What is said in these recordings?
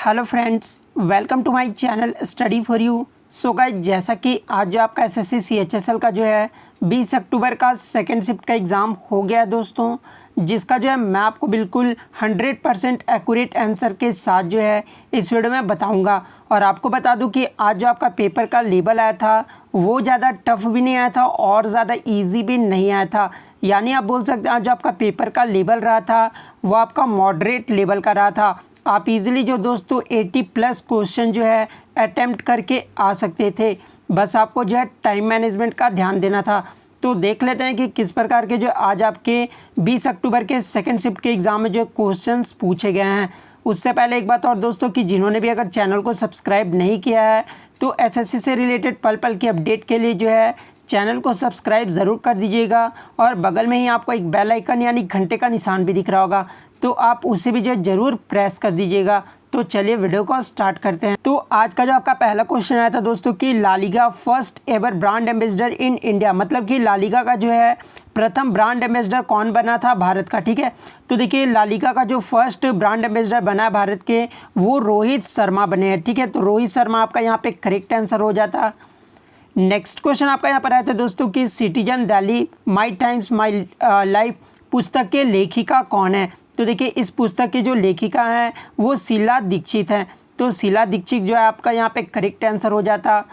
Hello friends, welcome to my channel study for you. So guys, जैसा कि आज जो आपका एसएससी सीएचएसएल का जो है 20 अक्टूबर का सेकंड शिफ्ट का एग्ज़ाम हो गया है दोस्तों, जिसका जो है मैं आपको बिल्कुल 100% एक्यूरेट आंसर के साथ जो है इस वीडियो में बताऊंगा। और आपको बता दूं कि आज जो आपका पेपर का लेवल आया था वो ज़्यादा टफ भी नहीं आया था और ज़्यादा ईजी भी नहीं आया था। यानी आप बोल सकते हैं आज जो आपका पेपर का लेवल रहा था वो आपका मॉडरेट लेवल का रहा था। आप इजीली जो दोस्तों 80+ क्वेश्चन जो है अटेम्प्ट करके आ सकते थे, बस आपको जो है टाइम मैनेजमेंट का ध्यान देना था। तो देख लेते हैं कि किस प्रकार के जो आज आपके 20 अक्टूबर के सेकंड शिफ्ट के एग्ज़ाम में जो क्वेश्चंस पूछे गए हैं। उससे पहले एक बात और दोस्तों कि जिन्होंने भी अगर चैनल को सब्सक्राइब नहीं किया है तो एसएससी से रिलेटेड पल पल की अपडेट के लिए जो है चैनल को सब्सक्राइब ज़रूर कर दीजिएगा। और बगल में ही आपको एक बेल आइकन यानी घंटे का निशान भी दिख रहा होगा, तो आप उसे भी जो ज़रूर प्रेस कर दीजिएगा। तो चलिए वीडियो को स्टार्ट करते हैं। तो आज का जो आपका पहला क्वेश्चन आया था दोस्तों कि La Liga first ever brand ambassador in India, मतलब कि ला लीगा का जो है प्रथम ब्रांड एम्बेसडर कौन बना था भारत का। ठीक है, तो देखिए ला लीगा का जो फर्स्ट ब्रांड एम्बेसडर बना है भारत के वो रोहित शर्मा बने हैं। ठीक है, तो रोहित शर्मा आपका यहाँ पे करेक्ट आंसर हो जाता। नेक्स्ट क्वेश्चन आपका यहाँ पर आया था दोस्तों कि citizen Delhi my times my life पुस्तक के लेखिका कौन है। तो देखिए इस पुस्तक की जो लेखिका हैं वो शीला दीक्षित हैं। तो शीला दीक्षित जो है आपका यहाँ पे करेक्ट आंसर हो जाता।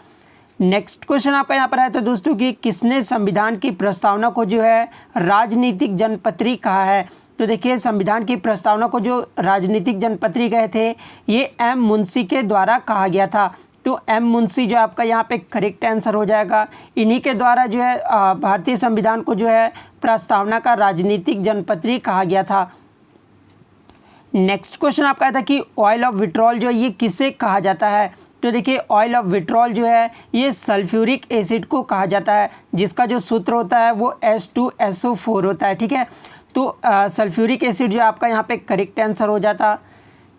नेक्स्ट क्वेश्चन आपका यहाँ पर आया था दोस्तों कि किसने संविधान की प्रस्तावना को जो है राजनीतिक जनपत्री कहा है। तो देखिए संविधान की प्रस्तावना को जो राजनीतिक जनपत्री कहे थे ये एम मुंशी के द्वारा कहा गया था। तो एम मुंशी जो आपका यहाँ पे करेक्ट आंसर हो जाएगा। इन्हीं के द्वारा जो है भारतीय संविधान को जो है प्रस्तावना का राजनीतिक जनपत्री कहा गया था। नेक्स्ट क्वेश्चन आपका आया था कि ऑयल ऑफ विट्रॉल जो ये किसे कहा जाता है। तो देखिए ऑयल ऑफ विट्रॉल जो है ये सल्फ्यूरिक एसिड को कहा जाता है, जिसका जो सूत्र होता है वो H2SO4 होता है। ठीक है, तो सल्फ्यूरिक एसिड जो आपका यहाँ पे करेक्ट आंसर हो जाता।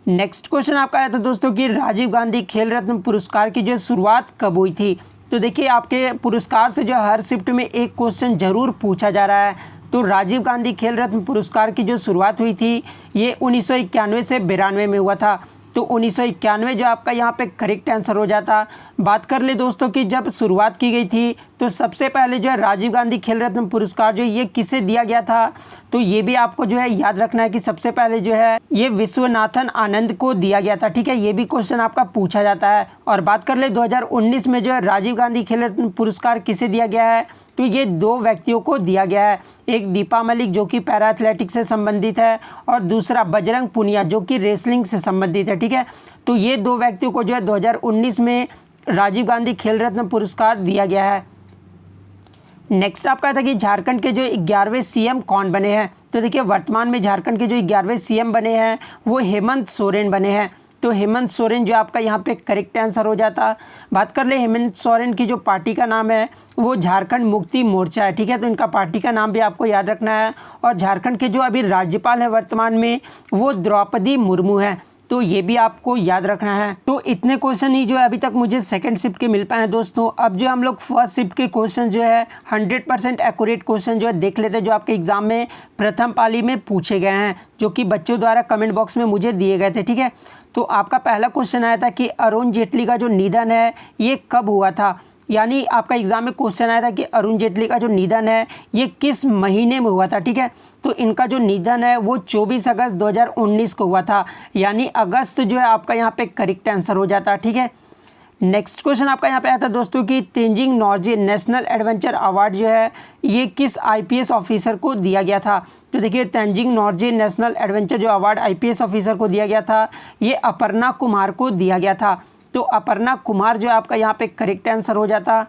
नेक्स्ट क्वेश्चन आपका आया था दोस्तों कि राजीव गांधी खेल रत्न पुरस्कार की जो शुरुआत कब हुई थथी। तो देखिए आपके पुरस्कार से जो हर शिफ्ट में एक क्वेश्चन जरूर पूछा जा रहा है। तो राजीव गांधी खेल रत्न पुरस्कार की जो शुरुआत हुई थी ये 1991 से 92 में हुआ था। तो 1991 जो आपका यहाँ पे करेक्ट आंसर हो जाता। बात कर ले दोस्तों कि जब शुरुआत की गई थी तो सबसे पहले जो है राजीव गांधी खेल रत्न पुरस्कार जो ये किसे दिया गया था। तो ये भी आपको जो है याद रखना है कि सबसे पहले जो है ये विश्वनाथन आनंद को दिया गया था। ठीक है, ये भी क्वेश्चन आपका पूछा जाता है। और बात कर ले 2019 में जो है राजीव गांधी खेल रत्न पुरस्कार किसे दिया गया है। तो ये दो व्यक्तियों को दिया गया है, एक दीपा मलिक जो कि पैरा एथलेटिक्स से संबंधित है और दूसरा बजरंग पुनिया जो कि रेसलिंग से संबंधित है। ठीक है, तो ये दो व्यक्तियों को जो है 2019 में राजीव गांधी खेल रत्न पुरस्कार दिया गया है। नेक्स्ट आपका था कि झारखंड के जो 11वें सीएम कौन बने हैं। तो देखिए वर्तमान में झारखंड के जो 11वें सीएम बने हैं वो हेमंत सोरेन बने हैं। तो हेमंत सोरेन जो आपका यहाँ पे करेक्ट आंसर हो जाता। बात कर ले हेमंत सोरेन की जो पार्टी का नाम है वो झारखंड मुक्ति मोर्चा है। ठीक है, तो इनका पार्टी का नाम भी आपको याद रखना है। और झारखंड के जो अभी राज्यपाल हैं वर्तमान में वो द्रौपदी मुर्मू है, तो ये भी आपको याद रखना है। तो इतने क्वेश्चन ही जो है अभी तक मुझे सेकंड शिफ्ट के मिल पाए हैं दोस्तों। अब जो हम लोग फर्स्ट शिफ्ट के क्वेश्चन जो है 100% एक्यूरेट क्वेश्चन जो है देख लेते हैं, जो आपके एग्जाम में प्रथम पाली में पूछे गए हैं, जो कि बच्चों द्वारा कमेंट बॉक्स में मुझे दिए गए थे। ठीक है, तो आपका पहला क्वेश्चन आया था कि अरुण जेटली का जो निधन है ये कब हुआ था। यानी आपका एग्जाम में क्वेश्चन आया था कि अरुण जेटली का जो निधन है ये किस महीने में हुआ था। ठीक है, तो इनका जो निधन है वो 24 अगस्त 2019 को हुआ था। यानी अगस्त जो है आपका यहाँ पे करेक्ट आंसर हो जाता। ठीक है, नेक्स्ट क्वेश्चन आपका यहाँ पे आया था दोस्तों कि Tenzing Nortje national adventure award जो है ये किस आईपीएस ऑफिसर को दिया गया था। तो देखिए तेंजिंग नॉर्जे नेशनल एडवेंचर जो अवार्ड आईपीएस ऑफिसर को दिया गया था ये अपर्णा कुमार को दिया गया था। तो अपर्णा कुमार जो है आपका यहाँ पे करेक्ट आंसर हो जाता।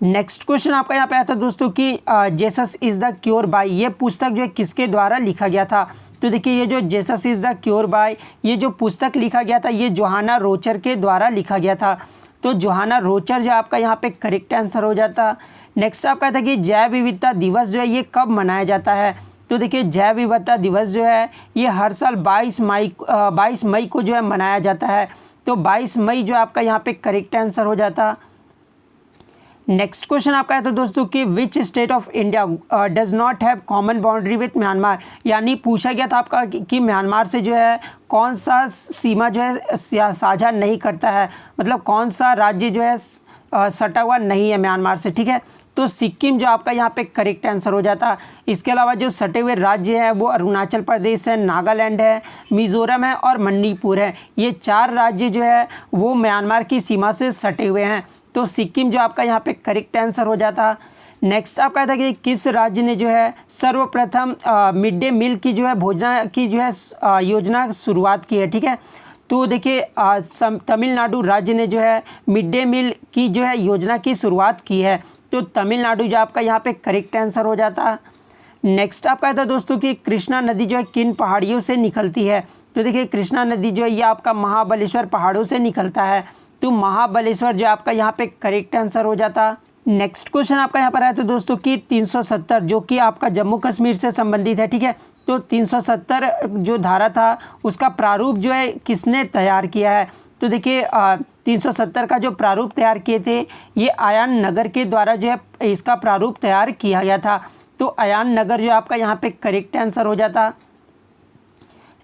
नेक्स्ट क्वेश्चन आपका यहाँ पे आया था दोस्तों कि Jesus is the cure by ये पुस्तक जो है किसके द्वारा लिखा गया था। तो देखिए ये जो Jesus is the cure by ये जो पुस्तक लिखा गया था ये जोहाना रोचर के द्वारा लिखा गया था। तो जोहाना रोचर जो आपका यहाँ पे करेक्ट आंसर हो जाता। नेक्स्ट आपका था कि जैव विविधता दिवस जो है ये कब मनाया जाता है। तो देखिए जैव विविधता दिवस जो है ये हर साल 22 मई को जो है मनाया जाता है। तो 22 मई जो आपका यहाँ पे करेक्ट आंसर हो जाता। नेक्स्ट क्वेश्चन आपका है तो दोस्तों कि which state of India does not have common boundary with Myanmar, यानी पूछा गया था आपका कि म्यांमार से जो है कौन सा सीमा जो है साझा नहीं करता है, मतलब कौन सा राज्य जो है सटा हुआ नहीं है म्यांमार से, ठीक है। तो सिक्किम जो आपका यहाँ पे करेक्ट आंसर हो जाता। इसके अलावा जो सटे हुए राज्य हैं वो अरुणाचल प्रदेश है, नागालैंड है, मिज़ोरम है और मणिपुर है। ये 4 राज्य जो है वो म्यांमार की सीमा से सटे हुए हैं। तो सिक्किम जो आपका यहाँ पे करेक्ट आंसर हो जाता। नेक्स्ट आपका था कि किस राज्य ने जो है सर्वप्रथम मिड डे मील की जो है भोजन की जो है योजना शुरुआत की है, ठीक है। तो देखिए तमिलनाडु राज्य ने जो है मिड डे मील की जो है योजना की शुरुआत की है। तो तमिलनाडु जो आपका यहाँ पे करेक्ट आंसर हो जाता। नेक्स्ट आपका था दोस्तों कि कृष्णा नदी जो है किन पहाड़ियों से निकलती है। तो देखिए कृष्णा नदी जो है ये आपका महाबलेश्वर पहाड़ों से निकलता है। तो महाबलेश्वर जो आपका यहाँ पे करेक्ट आंसर हो जाता। नेक्स्ट क्वेश्चन आपका यहाँ पर आया तो दोस्तों कि 370 जो कि आपका जम्मू कश्मीर से संबंधित है, ठीक है। तो 370 जो धारा था उसका प्रारूप जो है किसने तैयार किया है। तो देखिए 370 का जो प्रारूप तैयार किए थे ये आयान नगर के द्वारा जो है इसका प्रारूप तैयार किया गया था। तो आयान नगर जो आपका यहाँ पे करेक्ट आंसर हो जाता।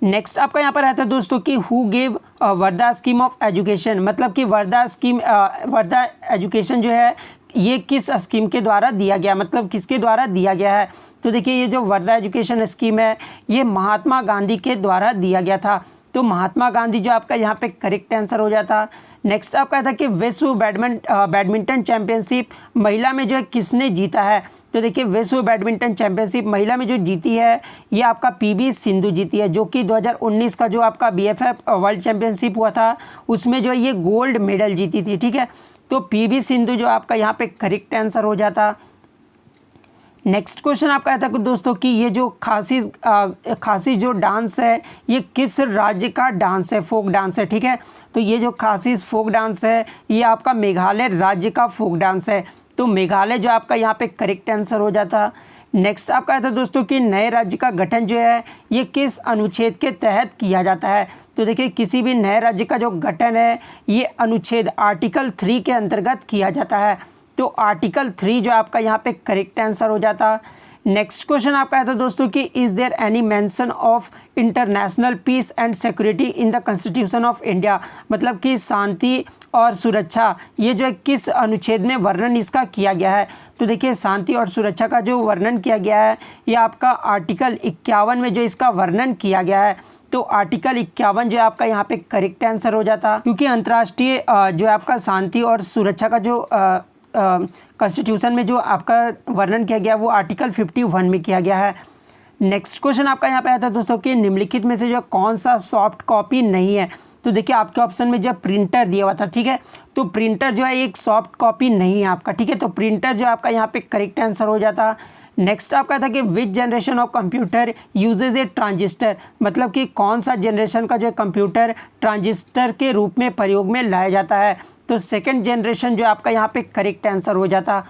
नेक्स्ट आपका यहाँ पर आता है दोस्तों कि who gave Wardha scheme of education, मतलब कि वर्धा एजुकेशन जो है ये किस स्कीम के द्वारा दिया गया, मतलब किसके द्वारा दिया गया है। तो देखिए ये जो वर्धा एजुकेशन स्कीम है ये महात्मा गांधी के द्वारा दिया गया था। तो महात्मा गांधी जो आपका यहाँ पे करेक्ट आंसर हो जाता। नेक्स्ट आपका था कि विश्व बैडमिंटन चैंपियनशिप महिला में जो है किसने जीता है। तो देखिए विश्व बैडमिंटन चैंपियनशिप महिला में जो जीती है ये आपका पीवी सिंधु जीती है, जो कि 2019 का जो आपका BFF वर्ल्ड चैंपियनशिप हुआ था उसमें जो है ये गोल्ड मेडल जीती थी, ठीक है। तो पीवी सिंधु जो आपका यहाँ पे करेक्ट आंसर हो जाता। नेक्स्ट क्वेश्चन आपका आता है दोस्तों कि ये जो खासी जो डांस है ये किस राज्य का डांस है, फोक डांस है, ठीक है। तो ये जो खासी फोक डांस है ये आपका मेघालय राज्य का फोक डांस है। तो मेघालय जो आपका यहाँ पे करेक्ट आंसर हो जाता। नेक्स्ट आपका आता है दोस्तों कि नए राज्य का गठन जो है ये किस अनुच्छेद के तहत किया जाता है। तो देखिए किसी भी नए राज्य का जो गठन है ये अनुच्छेद आर्टिकल 3 के अंतर्गत किया जाता है। तो आर्टिकल 3 जो आपका यहाँ पे करेक्ट आंसर हो जाता। नेक्स्ट क्वेश्चन आपका आता है दोस्तों कि is there any mention of international peace and security in the constitution of India, मतलब कि शांति और सुरक्षा ये जो है किस अनुच्छेद में वर्णन इसका किया गया है। तो देखिए शांति और सुरक्षा का जो वर्णन किया गया है ये आपका आर्टिकल 51 में जो इसका वर्णन किया गया है। तो आर्टिकल 51 जो आपका यहाँ पे करेक्ट आंसर हो जाता, क्योंकि अंतर्राष्ट्रीय जो आपका शांति और सुरक्षा का जो कॉन्स्टिट्यूशन में जो आपका वर्णन किया गया वो आर्टिकल 51 में किया गया है। नेक्स्ट क्वेश्चन आपका यहाँ पे आता है दोस्तों कि निम्नलिखित में से जो कौन सा सॉफ्ट कॉपी नहीं है। तो देखिए आपके ऑप्शन में जब प्रिंटर दिया हुआ था, ठीक है। तो प्रिंटर जो है एक सॉफ्ट कॉपी नहीं है आपका, ठीक है। तो प्रिंटर जो आपका यहाँ पे करेक्ट आंसर हो जाता। नेक्स्ट आपका था कि विच generation of computer usage A transistor, मतलब कि कौन सा जनरेशन का जो है कंप्यूटर ट्रांजिस्टर के रूप में प्रयोग में लाया जाता है। तो सेकंड जनरेशन जो आपका यहाँ पे करेक्ट आंसर हो जाता।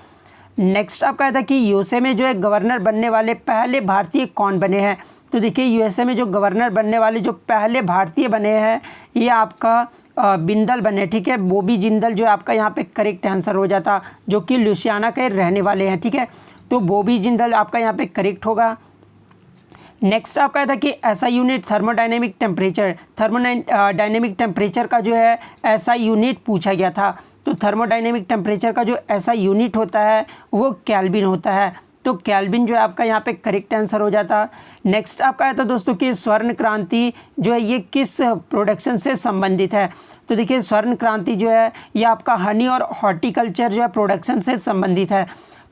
नेक्स्ट आपका था कि यूएसए में जो है गवर्नर बनने वाले पहले भारतीय कौन बने हैं। तो देखिए यूएसए में जो गवर्नर बनने वाले जो पहले भारतीय बने हैं ये आपका बिंदल बने, ठीक है। बॉबी जिंदल जो आपका यहाँ पे करेक्ट आंसर हो जाता, जो कि लुसियाना के रहने वाले हैं, ठीक है। तो बॉबी जिंदल आपका यहाँ पे करेक्ट होगा। नेक्स्ट आपका था कि ऐसा यूनिट थर्मोडायनेमिक टेम्परेचर का जो है ऐसा यूनिट पूछा गया था। तो थर्मोडायनेमिक टेम्परेचर का जो ऐसा यूनिट होता है वो केल्विन होता है। तो केल्विन जो है आपका यहाँ पे करेक्ट आंसर हो जाता। नेक्स्ट आपका आता दोस्तों कि स्वर्ण क्रांति जो है ये किस प्रोडक्शन से संबंधित है। तो देखिए स्वर्ण क्रांति जो है ये आपका हनी और हॉर्टिकल्चर जो है प्रोडक्शन से संबंधित है।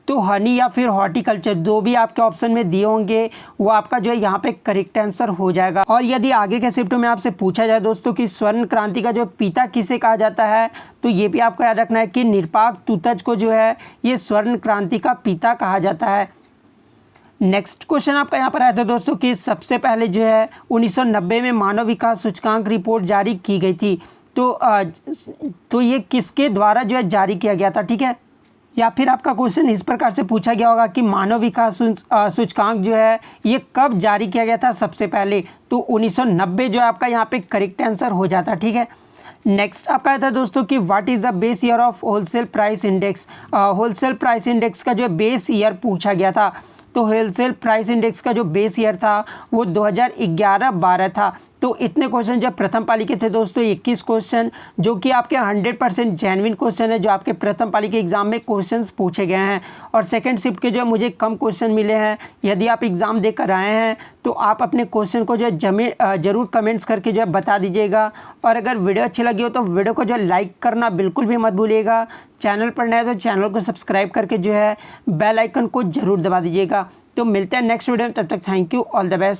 तो हनी या फिर हॉर्टिकल्चर जो भी आपके ऑप्शन में दिए होंगे वो आपका जो है यहाँ पे करेक्ट आंसर हो जाएगा। और यदि आगे के शिफ्ट में आपसे पूछा जाए दोस्तों कि स्वर्ण क्रांति का जो पिता किसे कहा जाता है, तो ये भी आपको याद रखना है कि निरपाक तुतज को जो है ये स्वर्ण क्रांति का पिता कहा जाता है। नेक्स्ट क्वेश्चन आपका यहाँ पर आया था दोस्तों कि सबसे पहले जो है 1990 में मानव विकास सूचकांक रिपोर्ट जारी की गई थी। तो ये किसके द्वारा जो है जारी किया गया था, ठीक है। या फिर आपका क्वेश्चन इस प्रकार से पूछा गया होगा कि मानव विकास सूचकांक जो है ये कब जारी किया गया था सबसे पहले। तो 1990 जो आपका यहाँ पे करेक्ट आंसर हो जाता, ठीक है। नेक्स्ट आपका था दोस्तों कि what is the base year of wholesale price index. Wholesale price index का जो बेस ईयर पूछा गया था, तो होलसेल प्राइस इंडेक्स का जो बेस ईयर था वो 2011-12 था। तो इतने क्वेश्चन जब प्रथम पाली के थे दोस्तों, 21 क्वेश्चन, जो कि आपके 100% जेन्युइन क्वेश्चन है, जो आपके प्रथम पाली के एग्जाम में क्वेश्चंस पूछे गए हैं। और सेकंड शिफ्ट के जो मुझे कम क्वेश्चन मिले हैं। यदि आप एग्ज़ाम देकर आए हैं तो आप अपने क्वेश्चन को जो है ज़रूर कमेंट्स करके जो है बता दीजिएगा। और अगर वीडियो अच्छी लगी हो तो वीडियो को जो लाइक करना बिल्कुल भी मत भूलिएगा। चैनल पर नया है तो चैनल को सब्सक्राइब करके जो है बेल आइकन को ज़रूर दबा दीजिएगा। तो मिलते हैं नेक्स्ट वीडियो में, तब तक thank you, all the best.